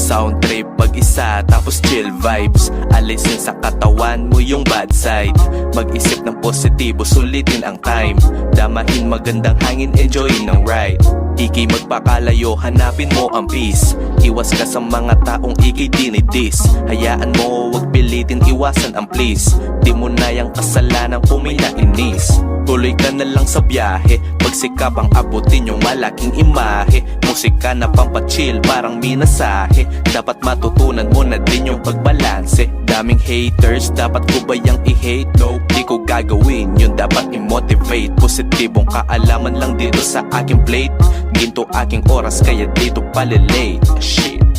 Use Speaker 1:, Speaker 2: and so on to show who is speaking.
Speaker 1: Sound trip mag-isa tapos chill vibes. Alisin sa katawan mo yung bad side. Mag-isip ng positibo, sulitin ang time. Damahin magandang hangin, enjoyin ng ride. Ika'y magpakalayo, hanapin mo ang peace. Iwas ka sa mga taong ika'y dinidis. Hayaan mo, wag pilitin, iwasan ang please. Di mo na yung kasalanan kung may nainis. Tuloy ka na lang sa biyahe. Pagsikap ang abutin yung malaking imahe. Musika na pampachill, parang minasahe. Dapat matutunan mo na din yung pagbalanse. Daming haters, dapat ko ba yung i-hate? No, di ko gagawin, yun dapat i-motivate. Positibong kaalaman lang dito sa aking plate. Ginto aking oras, kaya dito palilate. Shit.